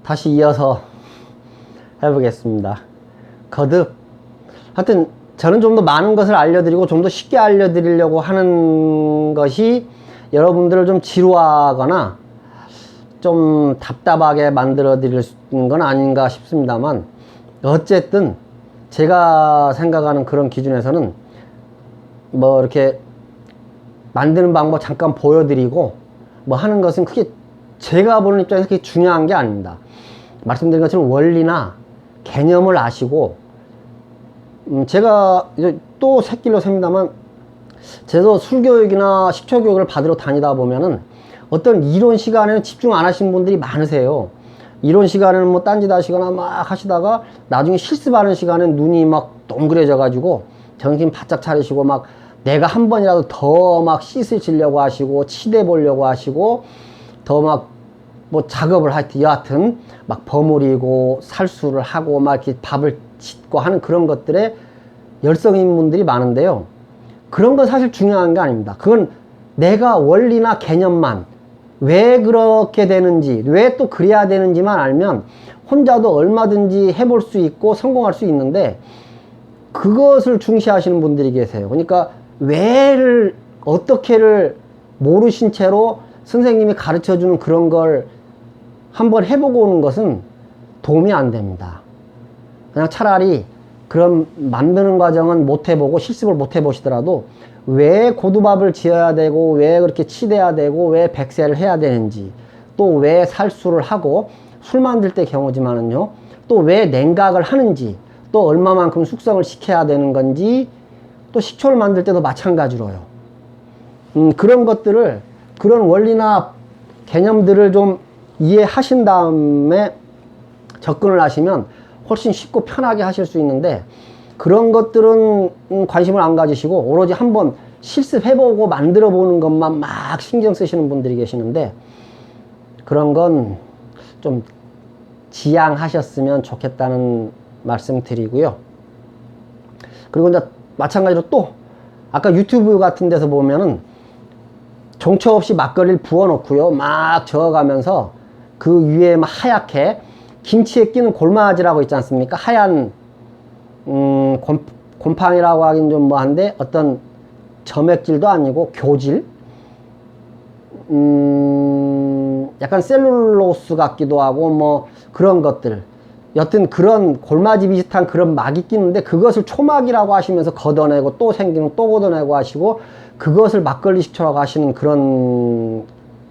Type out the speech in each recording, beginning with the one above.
다시 이어서 해보겠습니다. 거듭. 하여튼 저는 좀 더 많은 것을 알려드리고 좀 더 쉽게 알려드리려고 하는 것이 여러분들을 좀 지루하거나 좀 답답하게 만들어 드릴 건 아닌가 싶습니다만, 어쨌든 제가 생각하는 그런 기준에서는 뭐 이렇게 만드는 방법 잠깐 보여드리고 뭐 하는 것은 크게 제가 보는 입장에서 그게 중요한 게 아닙니다. 말씀드린 것처럼 원리나 개념을 아시고, 제가 이제 또 새길로 셉니다만, 제가 술교육이나 식초교육을 받으러 다니다 보면은 어떤 이론 시간에는 집중 안 하시는 분들이 많으세요. 이론 시간에는 뭐 딴짓 하시거나 막 하시다가 나중에 실습하는 시간엔 눈이 막 동그래져 가지고 정신 바짝 차리시고 막 내가 한 번이라도 더 막 씻으시려고 하시고 치대 보려고 하시고 더 막 뭐 작업을 여하튼 막 버무리고 살수를 하고 막 이렇게 밥을 짓고 하는 그런 것들에 열성인 분들이 많은데요. 그런 건 사실 중요한 게 아닙니다. 그건 내가 원리나 개념만, 왜 그렇게 되는지, 왜 또 그래야 되는지만 알면 혼자도 얼마든지 해볼 수 있고 성공할 수 있는데, 그것을 중시하시는 분들이 계세요. 그러니까 왜를, 어떻게를 모르신 채로 선생님이 가르쳐 주는 그런 걸 한번 해보고 오는 것은 도움이 안 됩니다. 그냥 차라리 그런 만드는 과정은 못 해보고 실습을 못 해보시더라도 왜 고두밥을 지어야 되고 왜 그렇게 치대야 되고 왜 백세를 해야 되는지, 또 왜 살수를 하고 술 만들 때 경우지만은요, 또 왜 냉각을 하는지, 또 얼마만큼 숙성을 시켜야 되는 건지, 또 식초를 만들 때도 마찬가지로요. 그런 것들을, 그런 원리나 개념들을 좀 이해하신 다음에 접근을 하시면 훨씬 쉽고 편하게 하실 수 있는데, 그런 것들은 관심을 안 가지시고 오로지 한번 실습해보고 만들어 보는 것만 막 신경 쓰시는 분들이 계시는데, 그런 건 좀 지양하셨으면 좋겠다는 말씀 드리고요. 그리고 이제 마찬가지로 또 아까 유튜브 같은 데서 보면은 종초 없이 막걸리를 부어 놓고요, 막 저어가면서 그 위에 막 하얗게 김치에 끼는 골마지라고 있지 않습니까? 하얀 곰팡이라고 하긴 좀 뭐한데 어떤 점액질도 아니고 교질, 약간 셀룰로스 같기도 하고 뭐 그런 것들, 여튼 그런 골마지 비슷한 그런 막이 끼는데 그것을 초막이라고 하시면서 걷어내고 또 생기면 또 걷어내고 하시고 그것을 막걸리 식초라고 하시는 그런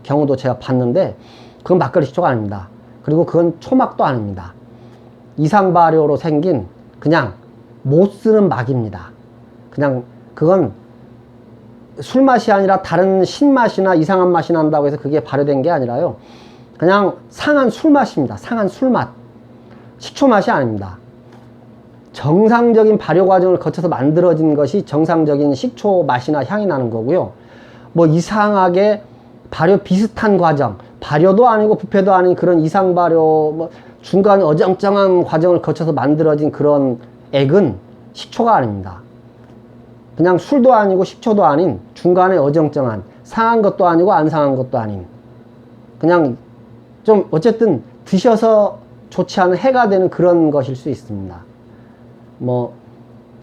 경우도 제가 봤는데, 그건 막걸리 식초가 아닙니다. 그리고 그건 초막도 아닙니다. 이상 발효로 생긴 그냥 못 쓰는 막입니다. 그냥 그건 술 맛이 아니라 다른 신맛이나 이상한 맛이 난다고 해서 그게 발효된 게 아니라요, 그냥 상한 술 맛입니다. 상한 술 맛. 식초 맛이 아닙니다. 정상적인 발효 과정을 거쳐서 만들어진 것이 정상적인 식초 맛이나 향이 나는 거고요. 뭐 이상하게 발효 비슷한 과정, 발효도 아니고 부패도 아닌 그런 이상 발효, 뭐 중간에 어정쩡한 과정을 거쳐서 만들어진 그런 액은 식초가 아닙니다. 그냥 술도 아니고 식초도 아닌 중간에 어정쩡한, 상한 것도 아니고 안 상한 것도 아닌, 그냥 좀 어쨌든 드셔서 좋지 않은 해가 되는 그런 것일 수 있습니다. 뭐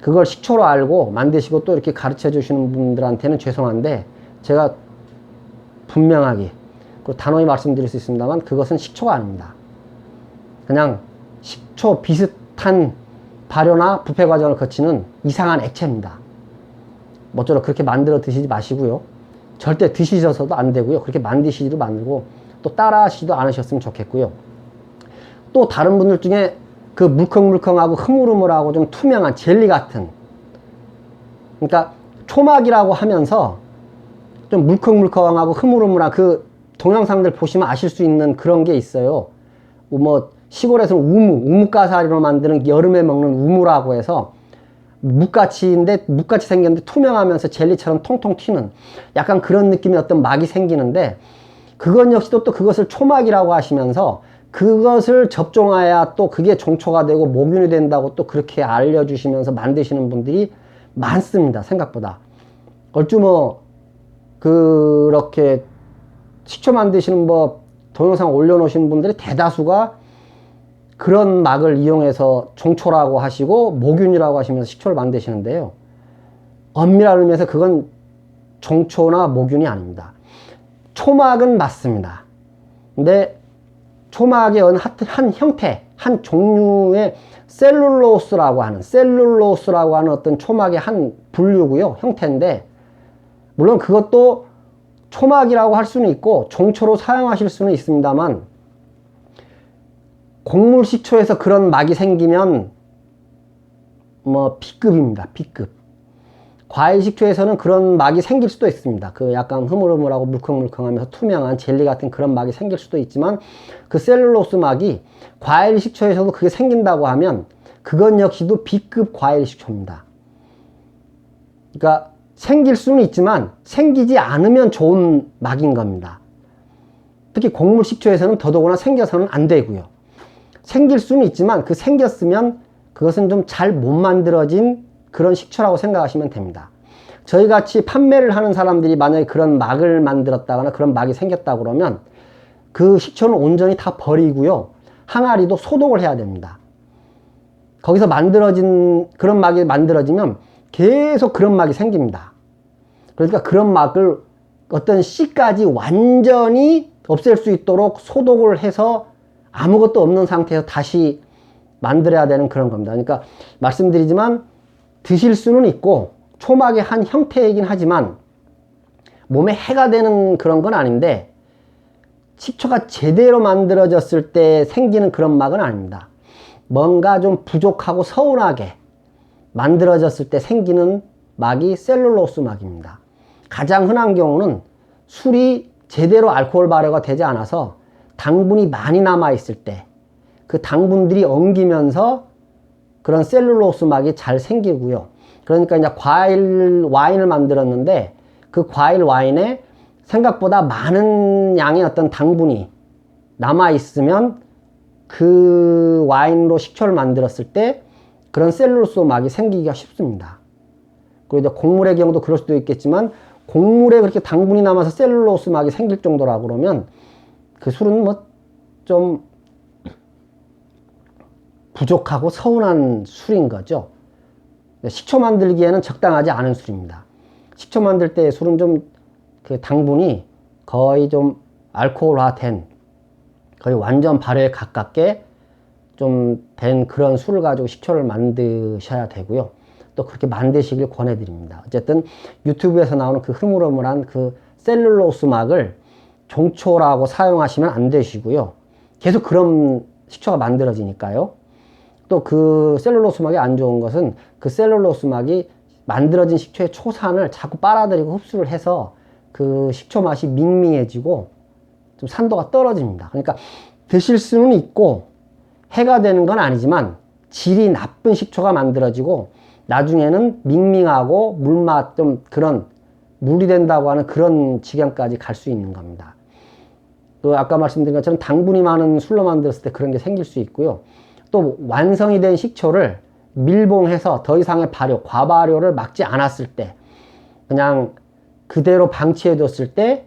그걸 식초로 알고 만드시고 또 이렇게 가르쳐 주시는 분들한테는 죄송한데, 제가 분명하게 그 단호히 말씀드릴 수 있습니다만 그것은 식초가 아닙니다. 그냥 식초 비슷한 발효나 부패 과정을 거치는 이상한 액체입니다. 모쪼록 그렇게 만들어 드시지 마시고요. 절대 드시셔서도 안 되고요. 그렇게 만드시지도 말고 또 따라 하시지도 않으셨으면 좋겠고요. 또 다른 분들 중에 그 물컹물컹하고 흐물흐물하고 좀 투명한 젤리 같은, 그러니까 초막이라고 하면서 좀 물컹물컹하고 흐물흐물한 그 동영상들 보시면 아실 수 있는 그런 게 있어요. 뭐 시골에서는 우뭇가사리로 만드는 여름에 먹는 우무라고 해서 묵같이 생겼는데 투명하면서 젤리처럼 통통 튀는 약간 그런 느낌의 어떤 막이 생기는데, 그건 역시도 또 그것을 초막이라고 하시면서 그것을 접종해야 또 그게 종초가 되고 모균이 된다고 또 그렇게 알려주시면서 만드시는 분들이 많습니다. 생각보다. 얼추 뭐 그렇게 식초 만드시는 뭐 동영상 올려놓으신 분들의 대다수가 그런 막을 이용해서 종초라고 하시고 모균이라고 하시면서 식초를 만드시는데요. 엄밀한 의미에서 그건 종초나 모균이 아닙니다. 초막은 맞습니다. 근데 초막의 한 형태, 한 종류의 셀룰로스라고 하는 어떤 초막의 한 분류고요. 형태인데, 물론 그것도 초막이라고 할 수는 있고 종초로 사용하실 수는 있습니다만, 곡물 식초에서 그런 막이 생기면 B급입니다. B급. 과일 식초에서는 그런 막이 생길 수도 있습니다. 그 약간 흐물흐물하고 물컹물컹하면서 투명한 젤리 같은 그런 막이 생길 수도 있지만, 그 셀룰로스 막이 과일 식초에서도 그게 생긴다고 하면 그건 역시도 B급 과일 식초입니다. 그러니까 생길 수는 있지만 생기지 않으면 좋은 막인 겁니다. 특히 곡물 식초에서는 더더구나 생겨서는 안 되고요. 생길 수는 있지만 그 생겼으면 그것은 좀 잘 못 만들어진 그런 식초라고 생각하시면 됩니다. 저희 같이 판매를 하는 사람들이 만약에 그런 막을 만들었다거나 그런 막이 생겼다 그러면 그 식초는 온전히 다 버리고요. 항아리도 소독을 해야 됩니다. 거기서 만들어진 그런 막이 만들어지면 계속 그런 막이 생깁니다. 그러니까 그런 막을 어떤 씨까지 완전히 없앨 수 있도록 소독을 해서 아무것도 없는 상태에서 다시 만들어야 되는 그런 겁니다. 그러니까 말씀드리지만 드실 수는 있고 초막의 한 형태이긴 하지만 몸에 해가 되는 그런 건 아닌데, 식초가 제대로 만들어졌을 때 생기는 그런 막은 아닙니다. 뭔가 좀 부족하고 서운하게 만들어졌을 때 생기는 막이 셀룰로스 막입니다. 가장 흔한 경우는 술이 제대로 알코올 발효가 되지 않아서 당분이 많이 남아 있을 때 그 당분들이 엉기면서 그런 셀룰로스 막이 잘 생기고요. 그러니까 이제 과일 와인을 만들었는데 그 과일 와인에 생각보다 많은 양의 어떤 당분이 남아 있으면 그 와인으로 식초를 만들었을 때 그런 셀룰로스 막이 생기기가 쉽습니다. 그리고 이제 곡물의 경우도 그럴 수도 있겠지만, 곡물에 그렇게 당분이 남아서 셀룰로스 막이 생길 정도라 그러면 그 술은 좀 부족하고 서운한 술인 거죠. 식초 만들기에는 적당하지 않은 술입니다. 식초 만들 때 술은 좀 그 당분이 거의 좀 알코올화된, 거의 완전 발효에 가깝게 좀 된 그런 술을 가지고 식초를 만드셔야 되고요. 또 그렇게 만드시길 권해드립니다. 어쨌든 유튜브에서 나오는 그 흐물흐물한 그 셀룰로스 막을 종초라고 사용하시면 안 되시고요. 계속 그런 식초가 만들어지니까요. 또 그 셀룰로스 막이 안 좋은 것은 그 셀룰로스 막이 만들어진 식초의 초산을 자꾸 빨아들이고 흡수를 해서 그 식초 맛이 밍밍해지고 좀 산도가 떨어집니다. 그러니까 드실 수는 있고 해가 되는 건 아니지만 질이 나쁜 식초가 만들어지고 나중에는 밍밍하고 물맛 좀 그런 물이 된다고 하는 그런 지경까지 갈 수 있는 겁니다. 또 아까 말씀드린 것처럼 당분이 많은 술로 만들었을 때 그런 게 생길 수 있고요. 또 완성이 된 식초를 밀봉해서 더 이상의 발효, 과발효를 막지 않았을 때 그냥 그대로 방치해 뒀을 때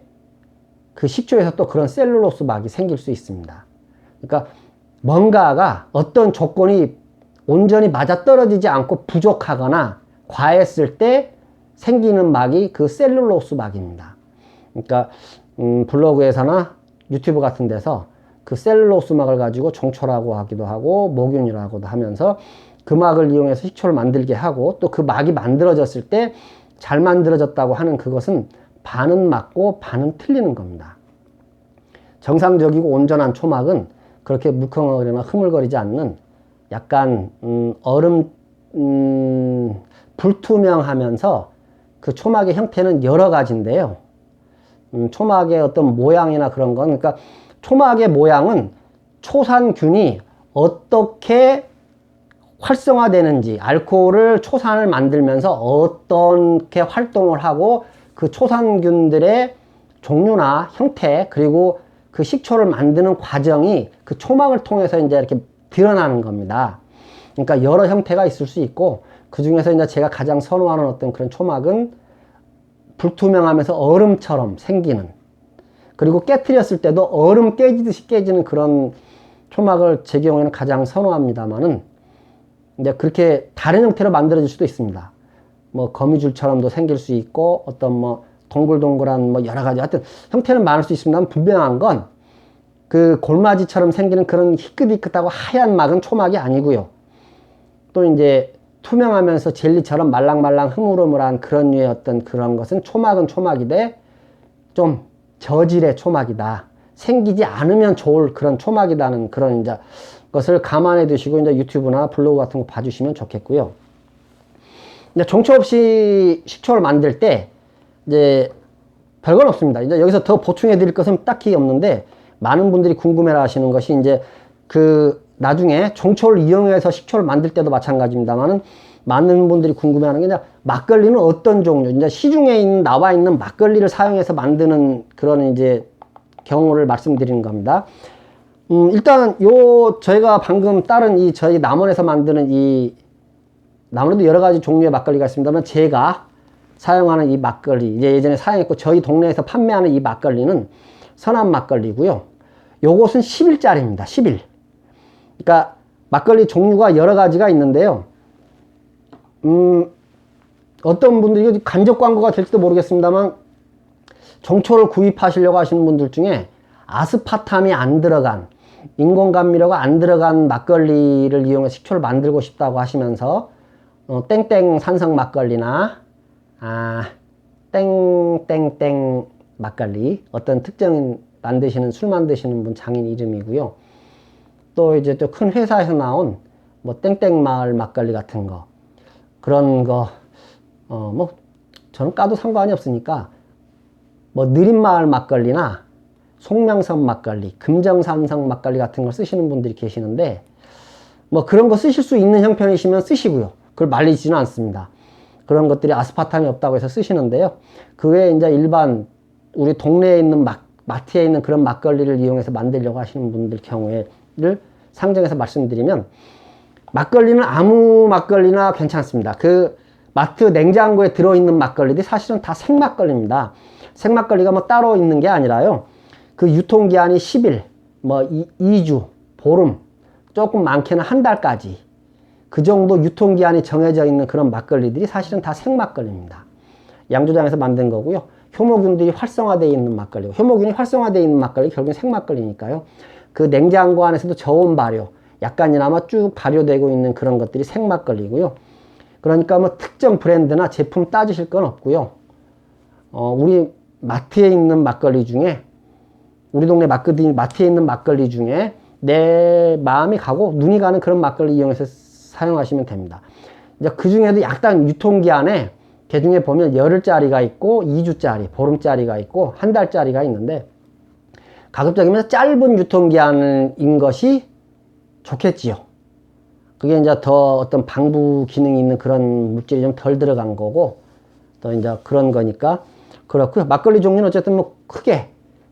그 식초에서 또 그런 셀룰로스 막이 생길 수 있습니다. 그러니까 뭔가가 어떤 조건이 온전히 맞아떨어지지 않고 부족하거나 과했을 때 생기는 막이 그 셀룰로스 막입니다. 그러니까 블로그에서나 유튜브 같은 데서 그 셀룰로스 막을 가지고 종초라고 하기도 하고 모균이라고도 하면서 그 막을 이용해서 식초를 만들게 하고, 또 그 막이 만들어졌을 때 잘 만들어졌다고 하는 그것은 반은 맞고 반은 틀리는 겁니다. 정상적이고 온전한 초막은 그렇게 물컹거리거나 흐물거리지 않는 약간 불투명하면서 그 초막의 형태는 여러 가지인데요. 초막의 어떤 모양이나 그런 건, 그러니까 초막의 모양은 초산균이 어떻게 활성화되는지, 알코올을 초산을 만들면서 어떻게 활동을 하고 그 초산균들의 종류나 형태, 그리고 그 식초를 만드는 과정이 그 초막을 통해서 이제 이렇게 드러나는 겁니다. 그러니까 여러 형태가 있을 수 있고, 그 중에서 이제 제가 가장 선호하는 어떤 그런 초막은 불투명하면서 얼음처럼 생기는, 그리고 깨트렸을 때도 얼음 깨지듯이 깨지는 그런 초막을 제 경우에는 가장 선호합니다만은 이제 그렇게 다른 형태로 만들어질 수도 있습니다. 뭐 거미줄처럼도 생길 수 있고 어떤 뭐 동글동글한 뭐 여러 가지 하여튼 형태는 많을 수 있습니다만 분명한 건 그 골마지처럼 생기는 그런 희끗희끗하고 하얀 막은 초막이 아니고요. 또 이제 투명하면서 젤리처럼 말랑말랑 흐물흐물한 그런 류의 어떤 그런 것은 초막은 초막이되 좀 저질의 초막이다. 생기지 않으면 좋을 그런 초막이라는 그런 이제 것을 감안해 두시고 이제 유튜브나 블로그 같은 거 봐주시면 좋겠고요. 이제 종초 없이 식초를 만들 때 이제 별건 없습니다. 이제 여기서 더 보충해 드릴 것은 딱히 없는데 많은 분들이 궁금해 하시는 것이 이제 그 나중에 종초를 이용해서 식초를 만들 때도 마찬가지입니다만은 많은 분들이 궁금해 하는 게 이제 막걸리는 어떤 종류, 이제 시중에 있는, 나와 있는 막걸리를 사용해서 만드는 그런 이제 경우를 말씀드리는 겁니다. 일단 저희가 방금 따른 이 저희 남원에서 만드는 이 남원에도 여러 가지 종류의 막걸리가 있습니다만 제가 사용하는 이 막걸리, 이제 예전에 사용했고 저희 동네에서 판매하는 이 막걸리는 선암 막걸리고요. 요것은 10일짜리입니다. 10일. 그러니까 막걸리 종류가 여러 가지가 있는데요. 어떤 분들이 간접 광고가 될지도 모르겠습니다만 종초를 구입하시려고 하시는 분들 중에 아스파탐이 안 들어간 인공감미료가 안 들어간 막걸리를 이용해서 식초를 만들고 싶다고 하시면서 땡땡 산성 막걸리나 땡땡땡 막걸리 어떤 특정인 술 만드시는 분 장인 이름이고요. 또 이제 또 큰 회사에서 나온 뭐 땡땡 마을 막걸리 같은 거 그런 거 뭐 저는 까도 상관이 없으니까 뭐 느린마을 막걸리나 송명선 막걸리, 금정산성 막걸리 같은 걸 쓰시는 분들이 계시는데 뭐 그런 거 쓰실 수 있는 형편이시면 쓰시고요. 그걸 말리지는 않습니다. 그런 것들이 아스파탐이 없다고 해서 쓰시는데요. 그 외에 이제 일반 우리 동네에 있는 마트에 있는 그런 막걸리를 이용해서 만들려고 하시는 분들 경우에를 상정해서 말씀드리면 막걸리는 아무 막걸리나 괜찮습니다. 그 마트 냉장고에 들어있는 막걸리들이 사실은 다 생막걸리입니다. 생막걸리가 뭐 따로 있는 게 아니라요. 그 유통기한이 10일, 뭐 2주, 보름, 조금 많게는 한 달까지 그 정도 유통기한이 정해져 있는 그런 막걸리들이 사실은 다 생막걸리입니다. 양조장에서 만든 거고요. 효모균들이 활성화되어 있는 막걸리, 효모균이 활성화되어 있는 막걸리 결국은 생막걸리니까요. 그 냉장고 안에서도 저온 발효, 약간이나마 쭉 발효되고 있는 그런 것들이 생막걸리고요. 그러니까 뭐 특정 브랜드나 제품 따지실 건 없고요. 우리 마트에 있는 막걸리 중에 우리 동네 마트에 있는 막걸리 중에 내 마음이 가고 눈이 가는 그런 막걸리 이용해서 사용하시면 됩니다. 이제 그 중에도 약간 유통기한에 그 중에 보면 열흘짜리가 있고 2주짜리, 보름짜리가 있고 한 달짜리가 있는데 가급적이면 짧은 유통기한인 것이 좋겠지요. 그게 이제 더 어떤 방부 기능이 있는 그런 물질이 좀 덜 들어간 거고 또 이제 그런 거니까 그렇고요. 막걸리 종류는 어쨌든 뭐 크게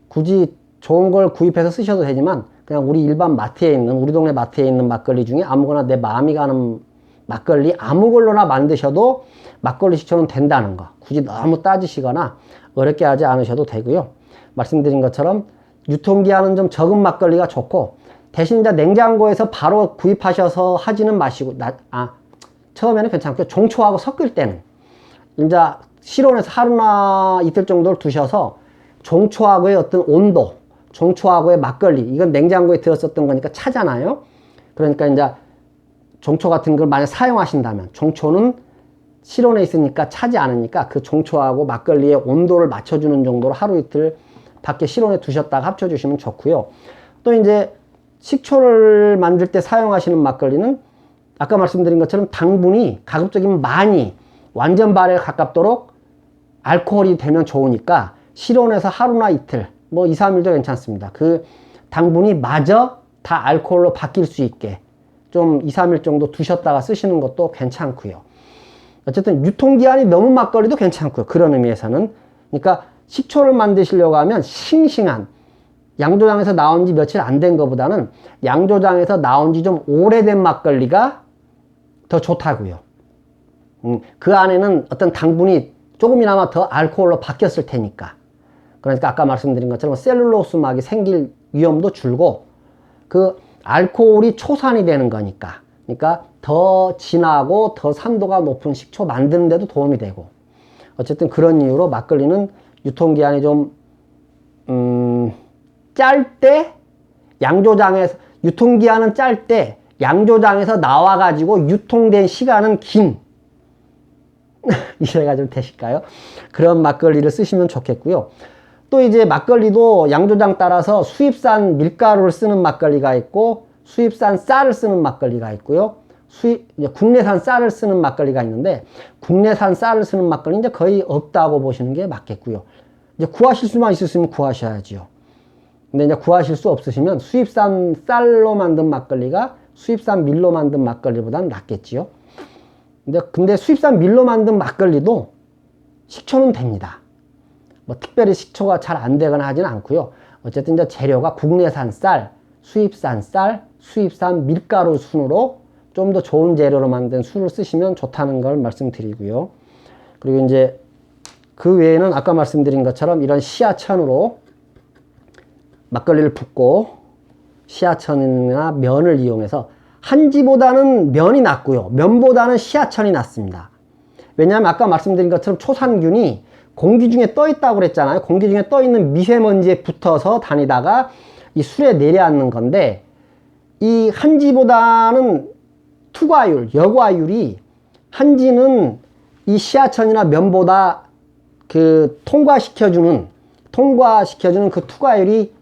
굳이 좋은 걸 구입해서 쓰셔도 되지만 그냥 우리 일반 마트에 있는 우리 동네 마트에 있는 막걸리 중에 아무거나 내 마음이 가는 막걸리 아무 걸로나 만드셔도 막걸리 식초는 된다는 거 굳이 너무 따지시거나 어렵게 하지 않으셔도 되고요. 말씀드린 것처럼 유통기한은 좀 적은 막걸리가 좋고 대신 이제 냉장고에서 바로 구입하셔서 하지는 마시고 처음에는 괜찮고요. 종초하고 섞을 때는 이제 실온에서 하루나 이틀 정도를 두셔서 종초하고의 어떤 온도, 종초하고의 막걸리 이건 냉장고에 들었었던 거니까 차잖아요. 그러니까 이제 종초 같은 걸 만약 사용하신다면 종초는 실온에 있으니까 차지 않으니까 그 종초하고 막걸리의 온도를 맞춰주는 정도로 하루 이틀 밖에 실온에 두셨다가 합쳐주시면 좋고요. 또 이제 식초를 만들 때 사용하시는 막걸리는 아까 말씀드린 것처럼 당분이 가급적이면 많이 완전 발효에 가깝도록 알코올이 되면 좋으니까 실온에서 하루나 이틀 뭐 2, 3일도 괜찮습니다. 그 당분이 마저 다 알코올로 바뀔 수 있게 좀 2, 3일 정도 두셨다가 쓰시는 것도 괜찮고요. 어쨌든 유통기한이 넘은 막걸리도 괜찮고요. 그런 의미에서는 그러니까 식초를 만드시려고 하면 싱싱한 양조장에서 나온 지 며칠 안 된 것보다는 양조장에서 나온 지 좀 오래된 막걸리가 더 좋다고요. 그 안에는 어떤 당분이 조금이나마 더 알코올로 바뀌었을 테니까. 그러니까 아까 말씀드린 것처럼 셀룰로스 막이 생길 위험도 줄고 그 알코올이 초산이 되는 거니까. 그러니까 더 진하고 더 산도가 높은 식초 만드는 데도 도움이 되고. 어쨌든 그런 이유로 막걸리는 유통기한이 좀 짤 때 양조장에서 유통기한은 짤 때 양조장에서 나와가지고 유통된 시간은 긴 이해가 좀 되실까요? 그런 막걸리를 쓰시면 좋겠고요. 또 이제 막걸리도 양조장 따라서 수입산 밀가루를 쓰는 막걸리가 있고 수입산 쌀을 쓰는 막걸리가 있고요. 국내산 쌀을 쓰는 막걸리가 있는데 국내산 쌀을 쓰는 막걸리 이제 거의 없다고 보시는 게 맞겠고요. 이제 구하실 수만 있으시면 구하셔야지요. 근데 이제 구하실 수 없으시면 수입산 쌀로 만든 막걸리가 수입산 밀로 만든 막걸리보다는 낫겠지요. 근데 수입산 밀로 만든 막걸리도 식초는 됩니다. 뭐 특별히 식초가 잘 안 되거나 하지는 않고요. 어쨌든 이제 재료가 국내산 쌀, 수입산 밀가루 순으로 좀 더 좋은 재료로 만든 술을 쓰시면 좋다는 걸 말씀드리고요. 그리고 이제 그 외에는 아까 말씀드린 것처럼 이런 시야천으로 막걸리를 붓고 시야천이나 면을 이용해서 한지보다는 면이 낫고요. 면보다는 시야천이 낫습니다. 왜냐하면 아까 말씀드린 것처럼 초산균이 공기 중에 떠 있다고 그랬잖아요. 공기 중에 떠 있는 미세먼지에 붙어서 다니다가 이 술에 내려앉는 건데 이 한지보다는 투과율, 여과율이 한지는 이 시야천이나 면보다 그 통과시켜주는 그 투과율이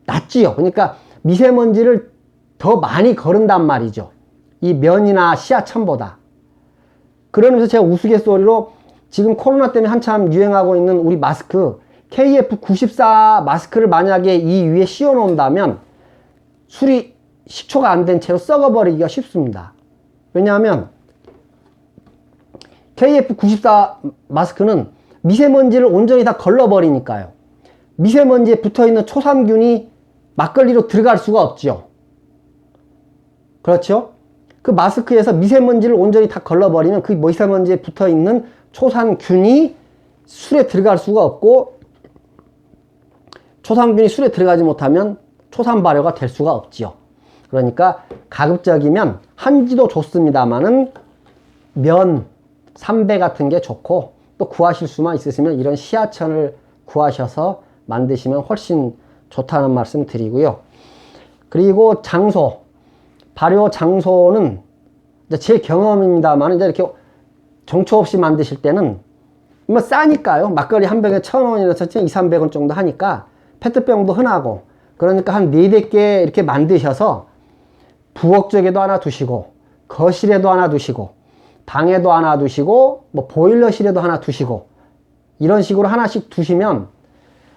낮지요. 그러니까 미세먼지를 더 많이 거른단 말이죠. 이 면이나 시야천보다. 그러면서 제가 우스갯소리로 지금 코로나 때문에 한참 유행하고 있는 우리 마스크 KF94 마스크를 만약에 이 위에 씌워 놓는다면 술이 식초가 안 된 채로 썩어버리기가 쉽습니다. 왜냐하면 KF94 마스크는 미세먼지를 온전히 다 걸러버리니까요. 미세먼지에 붙어있는 초산균이 막걸리로 들어갈 수가 없죠. 그렇죠? 그 마스크에서 미세먼지를 온전히 다 걸러버리면 그 미세먼지에 붙어있는 초산균이 술에 들어갈 수가 없고 초산균이 술에 들어가지 못하면 초산 발효가 될 수가 없지요. 그러니까 가급적이면 한지도 좋습니다만은 면, 삼배 같은 게 좋고 또 구하실 수만 있으시면 이런 시야천을 구하셔서 만드시면 훨씬 좋다는 말씀 드리고요. 그리고 장소, 발효 장소는 제 경험입니다만 이제 이렇게 정초 없이 만드실 때는 뭐 싸니까요. 막걸리 한 병에 1,000원이라서 200~300원 정도 하니까 페트병도 흔하고 그러니까 한 4~5개 이렇게 만드셔서 부엌 쪽에도 하나 두시고 거실에도 하나 두시고 방에도 하나 두시고 뭐 보일러실에도 하나 두시고 이런 식으로 하나씩 두시면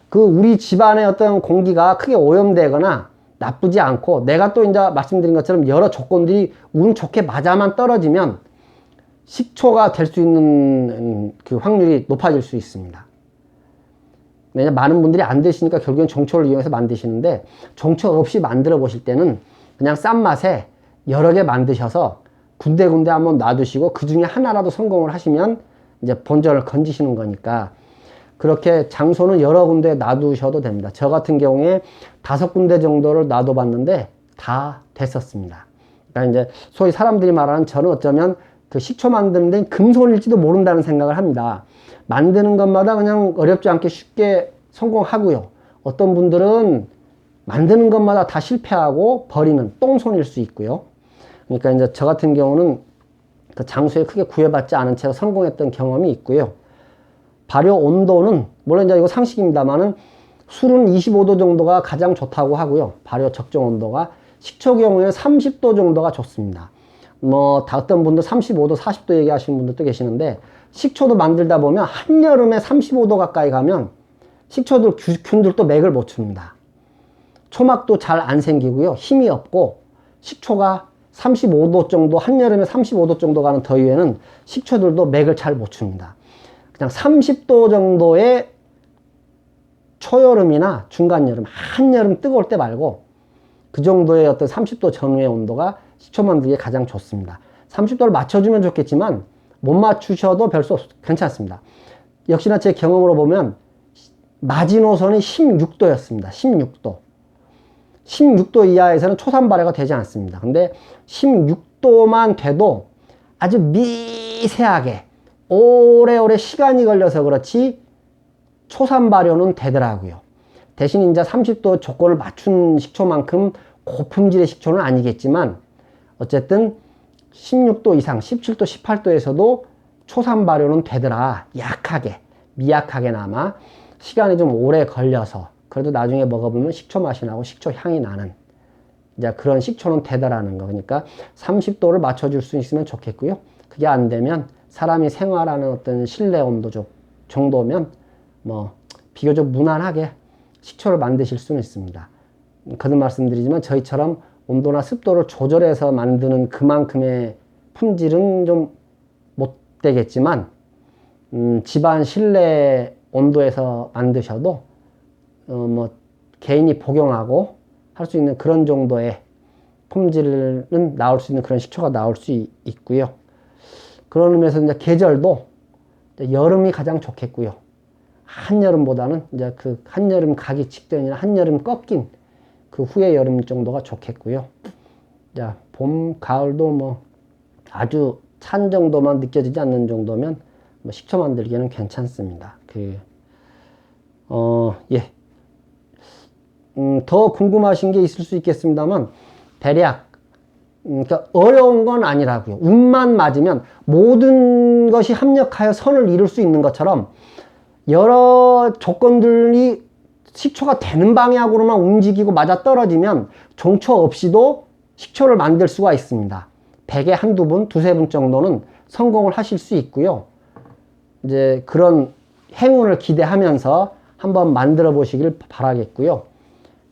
그 우리 집안의 어떤 공기가 크게 오염되거나 나쁘지 않고 내가 또 이제 말씀드린 것처럼 여러 조건들이 운 좋게 맞아만 떨어지면 식초가 될 수 있는 그 확률이 높아질 수 있습니다. 많은 분들이 안 드시니까 결국엔 정초를 이용해서 만드시는데 정초 없이 만들어 보실 때는 그냥 싼 맛에 여러 개 만드셔서 군데군데 한번 놔두시고 그 중에 하나라도 성공을 하시면 이제 본전을 건지시는 거니까 그렇게 장소는 여러 군데 놔두셔도 됩니다. 저 같은 경우에 5군데 정도를 놔둬봤는데 다 됐었습니다. 그러니까 이제 소위 사람들이 말하는 저는 어쩌면 그 식초 만드는 데는 금손일지도 모른다는 생각을 합니다. 만드는 것마다 그냥 어렵지 않게 쉽게 성공하고요. 어떤 분들은 만드는 것마다 다 실패하고 버리는 똥손일 수 있고요. 그러니까 이제 저 같은 경우는 그 장소에 크게 구애받지 않은 채로 성공했던 경험이 있고요. 발효 온도는 물론 이제 이거 상식입니다만은 술은 25도 정도가 가장 좋다고 하고요. 발효 적정 온도가 식초 경우에는 30도 정도가 좋습니다. 뭐 다 어떤 분들 35도, 40도 얘기하시는 분들도 계시는데 식초도 만들다 보면 한여름에 35도 가까이 가면 식초들 균들도 맥을 못 춥니다. 초막도 잘 안 생기고요. 힘이 없고 식초가 35도 정도 한여름에 35도 정도 가는 더위에는 식초들도 맥을 잘 못 춥니다. 그냥 30도 정도의 초여름이나 중간여름, 한여름 뜨거울 때 말고 그 정도의 어떤 30도 전후의 온도가 식초 만들기에 가장 좋습니다. 30도를 맞춰주면 좋겠지만 못 맞추셔도 괜찮습니다. 역시나 제 경험으로 보면 마지노선이 16도였습니다. 16도. 16도 이하에서는 초산 발효가 되지 않습니다. 근데 16도만 돼도 아주 미세하게 오래오래 시간이 걸려서 그렇지 초산 발효는 되더라고요. 대신 이제 30도 조건을 맞춘 식초만큼 고품질의 식초는 아니겠지만 어쨌든 16도 이상 17도 18도에서도 초산 발효는 되더라. 약하게 미약하게나마 시간이 좀 오래 걸려서 그래도 나중에 먹어보면 식초 맛이 나고 식초 향이 나는 이제 그런 식초는 되더라는 거. 그러니까 30도를 맞춰줄 수 있으면 좋겠고요. 그게 안 되면 사람이 생활하는 어떤 실내 온도 정도면 뭐 비교적 무난하게 식초를 만드실 수는 있습니다. 거듭 말씀드리지만 저희처럼 온도나 습도를 조절해서 만드는 그만큼의 품질은 좀 못 되겠지만 집안 실내 온도에서 만드셔도 뭐 개인이 복용하고 할 수 있는 그런 정도의 품질은 나올 수 있는 그런 식초가 나올 수 있고요. 그런 의미에서 이제 계절도 이제 여름이 가장 좋겠고요. 한여름보다는 이제 그 한여름 가기 직전이나 한여름 꺾인 그 후의 여름 정도가 좋겠고요. 자, 봄, 가을도 뭐 아주 찬 정도만 느껴지지 않는 정도면 뭐 식초 만들기에는 괜찮습니다. 예. 더 궁금하신 게 있을 수 있겠습니다만 대략 그러니까 어려운 건 아니라고요. 운만 맞으면 모든 것이 합력하여 선을 이룰 수 있는 것처럼 여러 조건들이 식초가 되는 방향으로만 움직이고 맞아 떨어지면 종초 없이도 식초를 만들 수가 있습니다. 100에 한두 분, 두세 분 정도는 성공을 하실 수 있고요. 이제 그런 행운을 기대하면서 한번 만들어 보시길 바라겠고요.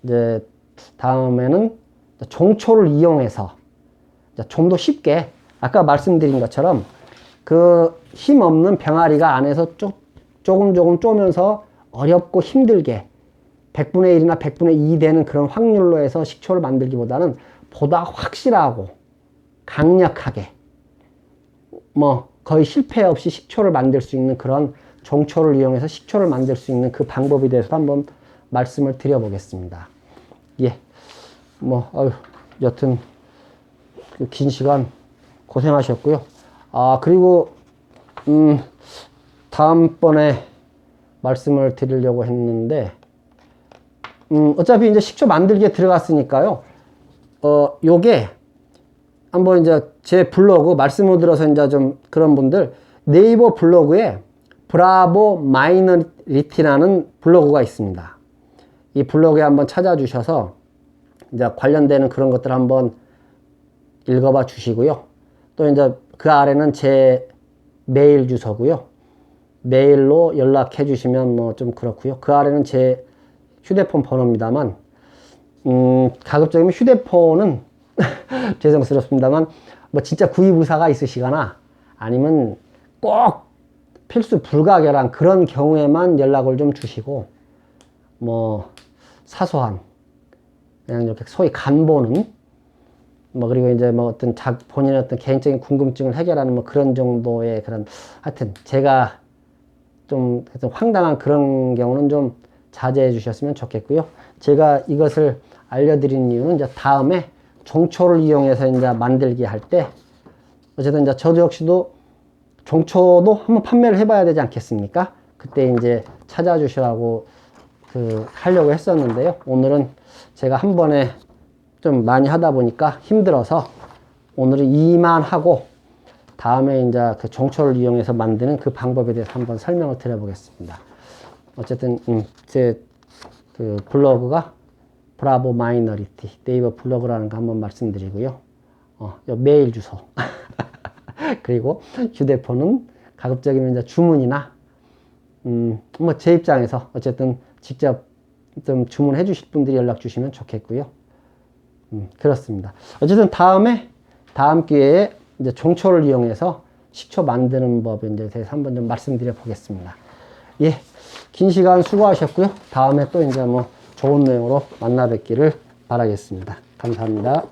이제 다음에는 종초를 이용해서 좀 더 쉽게 아까 말씀드린 것처럼 그 힘 없는 병아리가 안에서 조금 쪼면서 어렵고 힘들게 100분의 1이나 100분의 2 되는 그런 확률로 해서 식초를 만들기보다는 보다 확실하고 강력하게 뭐 거의 실패 없이 식초를 만들 수 있는 그런 종초를 이용해서 식초를 만들 수 있는 그 방법에 대해서 한번 말씀을 드려보겠습니다. 예. 여튼 긴 시간 고생하셨고요. 그리고 다음번에 말씀을 드리려고 했는데 어차피 이제 식초 만들기에 들어갔으니까요. 요게 한번 이제 제 블로그 말씀을 들어서 이제 좀 그런 분들 네이버 블로그에 브라보 마이너리티라는 블로그가 있습니다. 이 블로그에 한번 찾아주셔서 이제 관련되는 그런 것들 한번 읽어봐 주시고요. 또 이제 그 아래는 제 메일 주소고요. 메일로 연락해 주시면 뭐 좀 그렇고요. 그 아래는 제 휴대폰 번호입니다만 가급적이면 휴대폰은 죄송스럽습니다만 뭐 진짜 구입 의사가 있으시거나 아니면 꼭 필수 불가결한 그런 경우에만 연락을 좀 주시고 뭐 사소한 그냥 이렇게 소위 간보는 뭐 그리고 이제 뭐 어떤 본인의 어떤 개인적인 궁금증을 해결하는 뭐 그런 정도의 그런 하여튼 제가 좀 황당한 그런 경우는 좀 자제해 주셨으면 좋겠고요. 제가 이것을 알려드린 이유는 이제 다음에 종초를 이용해서 이제 만들기 할 때 어쨌든 이제 저도 역시도 종초도 한번 판매를 해봐야 되지 않겠습니까? 그때 이제 찾아주시라고 하려고 했었는데요. 오늘은 제가 한 번에 좀 많이 하다 보니까 힘들어서 오늘은 이만 하고 다음에 이제 그 종초를 이용해서 만드는 그 방법에 대해서 한번 설명을 드려보겠습니다. 어쨌든 제 그 블로그가 브라보 마이너리티 네이버 블로그라는 거 한번 말씀드리고요. 메일 주소 그리고 휴대폰은 가급적이면 이제 주문이나 뭐 제 입장에서 어쨌든 직접 좀 주문해 주실 분들이 연락 주시면 좋겠고요. 그렇습니다. 어쨌든 다음 기회에 이제 종초를 이용해서 식초 만드는 법에 대해서 한번 좀 말씀드려 보겠습니다. 예. 긴 시간 수고하셨고요. 다음에 또 이제 뭐 좋은 내용으로 만나 뵙기를 바라겠습니다. 감사합니다.